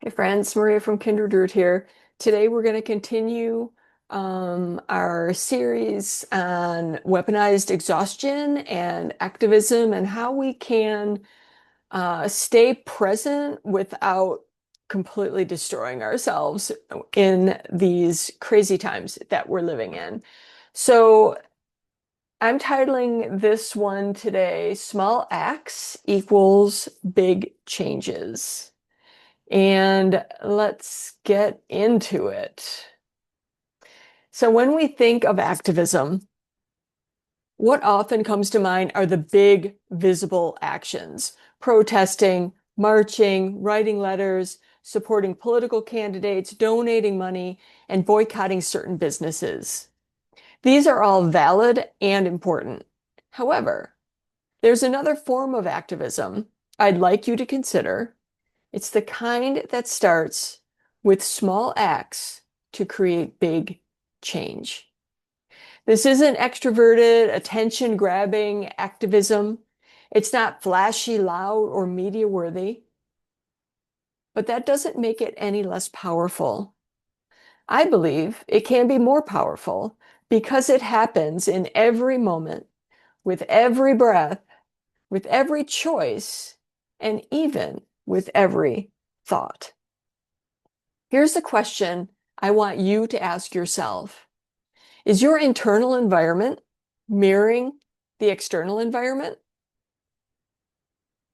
Hey friends, Maria from Kindred Root here. Today we're going to continue our series on weaponized exhaustion and activism and how we can stay present without completely destroying ourselves in these crazy times that we're living in. So I'm titling this one today, Small Acts Equals Big Changes. And let's get into it. So, when we think of activism, what often comes to mind are the big visible actions: protesting, marching, writing letters, supporting political candidates, donating money, and boycotting certain businesses. These are all valid and important. However, there's another form of activism I'd like you to consider. It's the kind that starts with small acts to create big change. This isn't extroverted, attention-grabbing activism. It's not flashy, loud, or media-worthy, but that doesn't make it any less powerful. I believe it can be more powerful because it happens in every moment, with every breath, with every choice, and even with every thought. Here's the question I want you to ask yourself. Is your internal environment mirroring the external environment?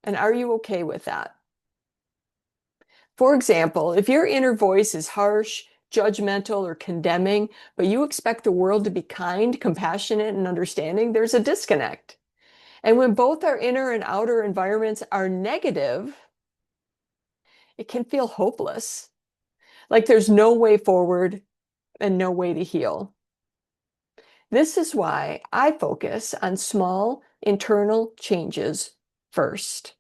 And are you okay with that? For example, if your inner voice is harsh, judgmental, or condemning, but you expect the world to be kind, compassionate, and understanding, there's a disconnect. And when both our inner and outer environments are negative, it can feel hopeless, like there's no way forward and no way to heal. This is why I focus on small internal changes first.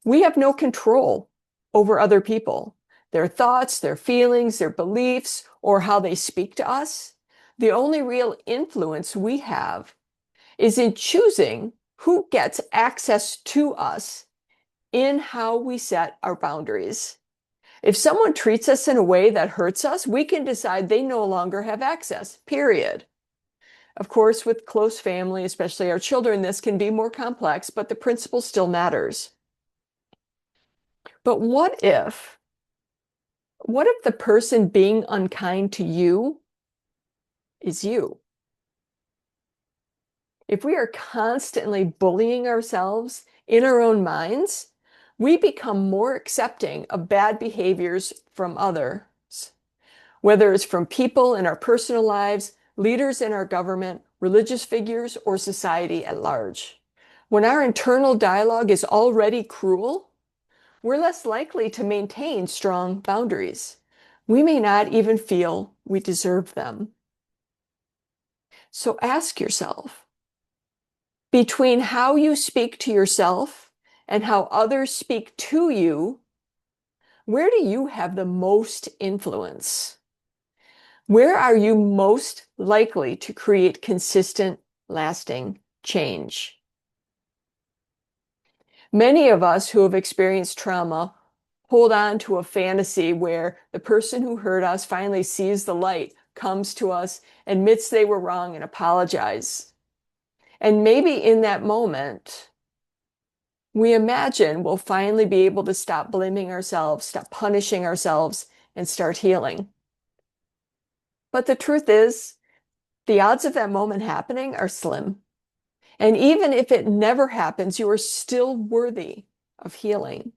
We have no control over other people, their thoughts, their feelings, their beliefs, or how they speak to us. The only real influence we have is in choosing who gets access to us in how we set our boundaries. If someone treats us in a way that hurts us, we can decide they no longer have access, period. Of course, with close family, especially our children, this can be more complex, but the principle still matters. But what if the person being unkind to you is you? If we are constantly bullying ourselves in our own minds, we become more accepting of bad behaviors from others, whether it's from people in our personal lives, leaders in our government, religious figures, or society at large. When our internal dialogue is already cruel, we're less likely to maintain strong boundaries. We may not even feel we deserve them. So ask yourself, between how you speak to yourself and how others speak to you, where do you have the most influence? Where are you most likely to create consistent, lasting change? Many of us who have experienced trauma hold on to a fantasy where the person who hurt us finally sees the light, comes to us, admits they were wrong, and apologizes. And maybe in that moment, we imagine we'll finally be able to stop blaming ourselves, stop punishing ourselves, and start healing. But the truth is, the odds of that moment happening are slim. And even if it never happens, you are still worthy of healing.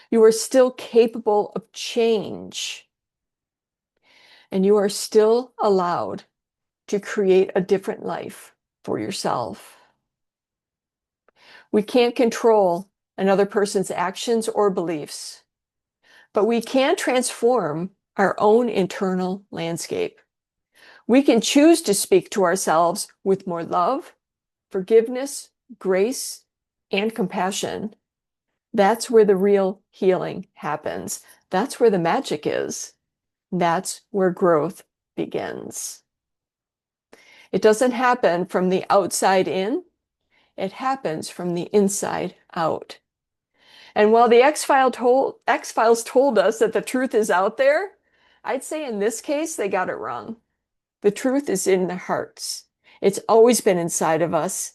You are still capable of change. And you are still allowed to create a different life for yourself. We can't control another person's actions or beliefs, but we can transform our own internal landscape. We can choose to speak to ourselves with more love, forgiveness, grace, and compassion. That's where the real healing happens. That's where the magic is. That's where growth begins. It doesn't happen from the outside in. It happens from the inside out. And while the X-Files told us that the truth is out there, I'd say in this case, they got it wrong. The truth is in their hearts. It's always been inside of us,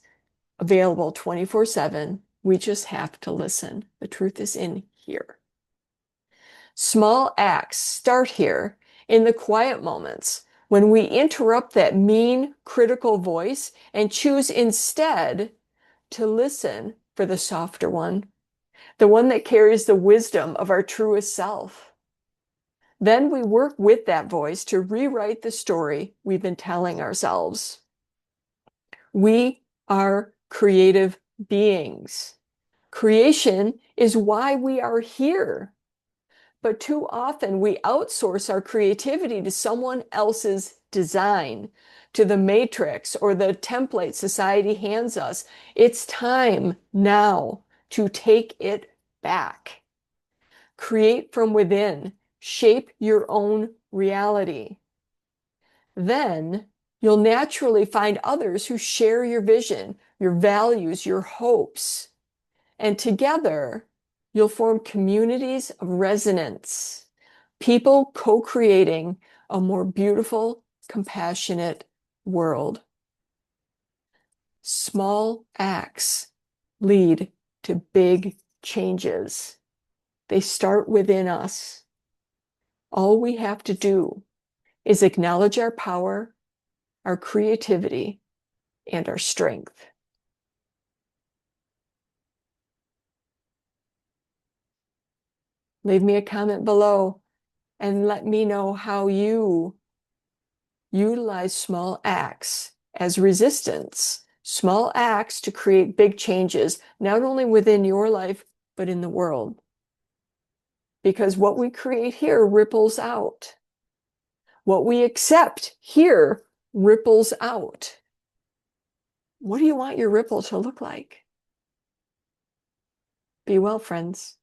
available 24/7. We just have to listen. The truth is in here. Small acts start here in the quiet moments when we interrupt that mean, critical voice and choose instead to listen for the softer one, the one that carries the wisdom of our truest self. Then we work with that voice to rewrite the story we've been telling ourselves. We are creative beings. Creation is why we are here. But too often we outsource our creativity to someone else's design, to the matrix or the template society hands us. It's time now to take it back. Create from within, shape your own reality. Then you'll naturally find others who share your vision, your values, your hopes. And together, you'll form communities of resonance, people co-creating a more beautiful, compassionate world. Small acts lead to big changes. They start within us. All we have to do is acknowledge our power, our creativity, and our strength. Leave me a comment below and let me know how you utilize small acts as resistance, small acts to create big changes, not only within your life, but in the world. Because what we create here ripples out. What we accept here ripples out. What do you want your ripple to look like? Be well, friends.